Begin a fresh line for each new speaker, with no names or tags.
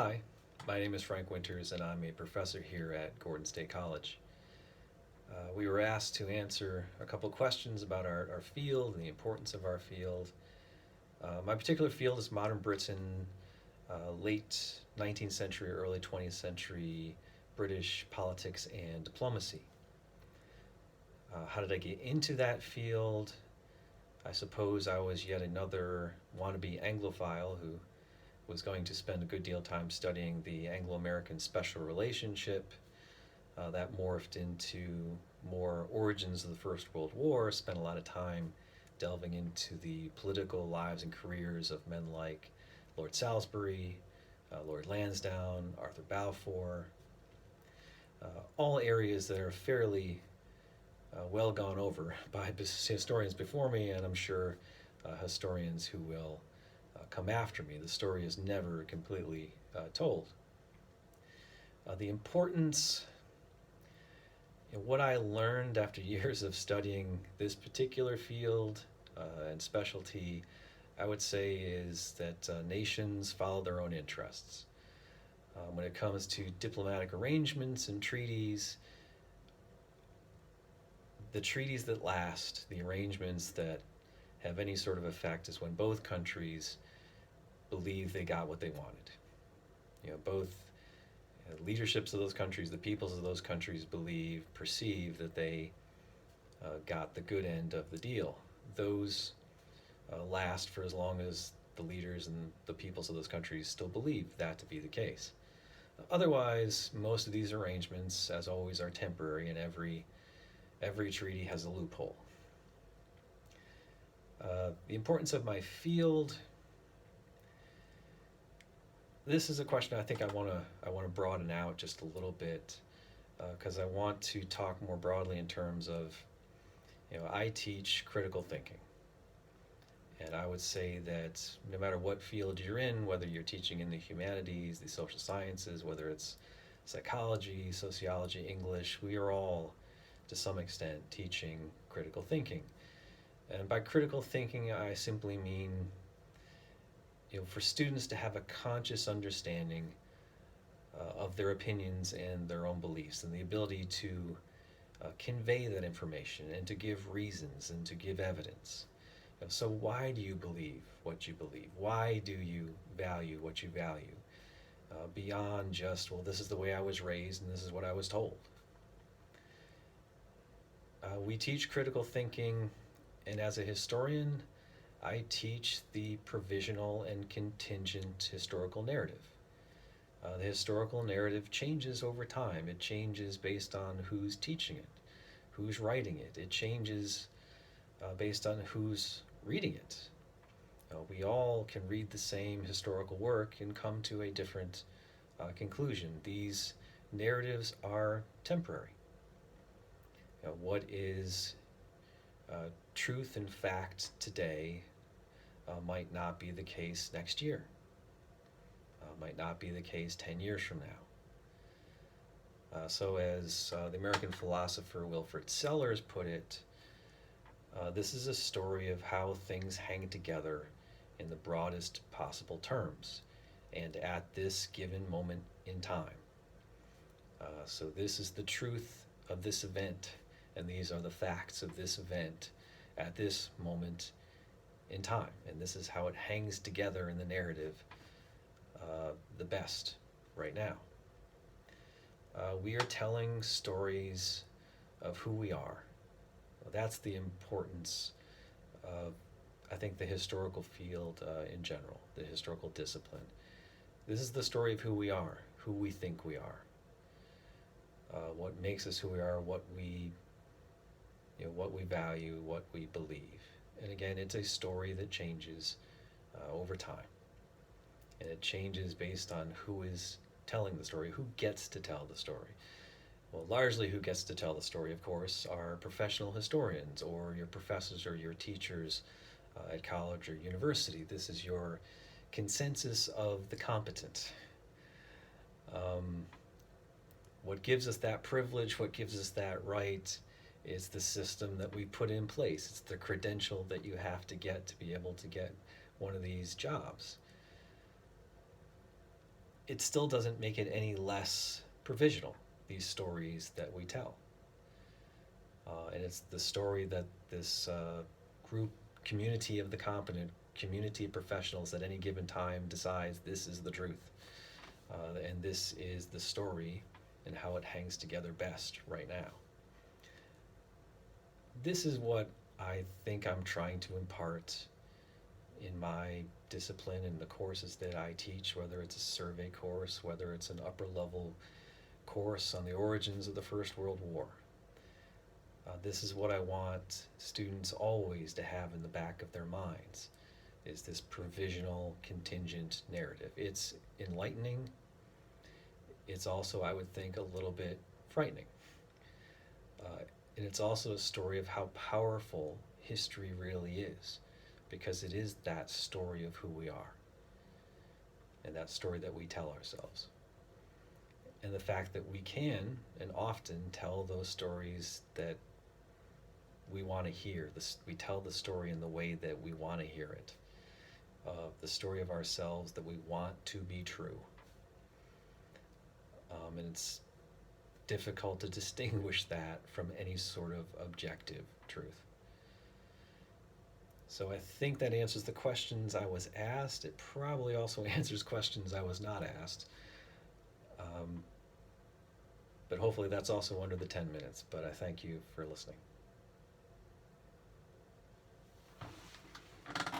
Hi, my name is Frank Winters, and I'm a professor here at Gordon State College. We were asked to answer a couple questions about our field and the importance of our field. My particular field is modern Britain, late 19th century, early 20th century British politics and diplomacy. How did I get into that field? I suppose I was yet another wannabe Anglophile who was going to spend a good deal of time studying the Anglo American special relationship. That morphed into more origins of the First World War, spent a lot of time delving into the political lives and careers of men like Lord Salisbury, Lord Lansdowne, Arthur Balfour, all areas that are fairly well gone over by historians before me, and I'm sure historians who will come after me. The story is never completely told. The importance, what I learned after years of studying this particular field and specialty, I would say is that nations follow their own interests. When it comes to diplomatic arrangements and treaties, the treaties that last, the arrangements that have any sort of effect, is when both countries believe they got what they wanted. Both leaderships of those countries, the peoples of those countries perceive that they got the good end of the deal. Those last for as long as the leaders and the peoples of those countries still believe that to be the case. Otherwise, most of these arrangements, as always, are temporary, and every treaty has a loophole. The importance of my field. This is a question I think I want to broaden out just a little bit because I want to talk more broadly in terms of, I teach critical thinking. And I would say that no matter what field you're in, whether you're teaching in the humanities, the social sciences, whether it's psychology, sociology, English, we are all, to some extent, teaching critical thinking. And by critical thinking, I simply mean, for students to have a conscious understanding of their opinions and their own beliefs, and the ability to convey that information and to give reasons and to give evidence. So why do you believe what you believe? Why do you value what you value? Beyond just, well, this is the way I was raised and this is what I was told. We teach critical thinking, and as a historian, I teach the provisional and contingent historical narrative. The historical narrative changes over time. It changes based on who's teaching it, who's writing it. It changes based on who's reading it. We all can read the same historical work and come to a different conclusion. These narratives are temporary. What is truth and fact today might not be the case next year, might not be the case 10 years from now. So as the American philosopher Wilfrid Sellers put it, this is a story of how things hang together in the broadest possible terms and at this given moment in time. So this is the truth of this event, and these are the facts of this event at this moment in time. And this is how it hangs together in the narrative the best right now. We are telling stories of who we are. That's the importance of, I think, the historical field in general, the historical discipline. This is the story of who we are, who we think we are, what makes us who we are, what we value, what we believe. And again, it's a story that changes over time. And it changes based on who is telling the story, who gets to tell the story. Well, largely who gets to tell the story, of course, are professional historians or your professors or your teachers at college or university. This is your consensus of the competent. What gives us that privilege, what gives us that right, is the system that we put in place. It's the credential that you have to get to be able to get one of these jobs. it still doesn't make it any less provisional, these stories that we tell. And it's the story that this group, community of the competent, community of professionals at any given time decides this is the truth. And this is the story and how it hangs together best right now. This is what I think I'm trying to impart in my discipline and the courses that I teach, whether it's a survey course, whether it's an upper level course on the origins of the First World War. This is what I want students always to have in the back of their minds, is this provisional contingent narrative. It's enlightening. It's also, I would think, a little bit frightening. And it's also a story of how powerful history really is, because it is that story of who we are and that story that we tell ourselves. And the fact that we can and often tell those stories that we want to hear. We tell the story in the way that we want to hear it. The story of ourselves that we want to be true. And it's difficult to distinguish that from any sort of objective truth. So I think that answers the questions I was asked. It probably also answers questions I was not asked. But hopefully that's also under the 10 minutes. But I thank you for listening.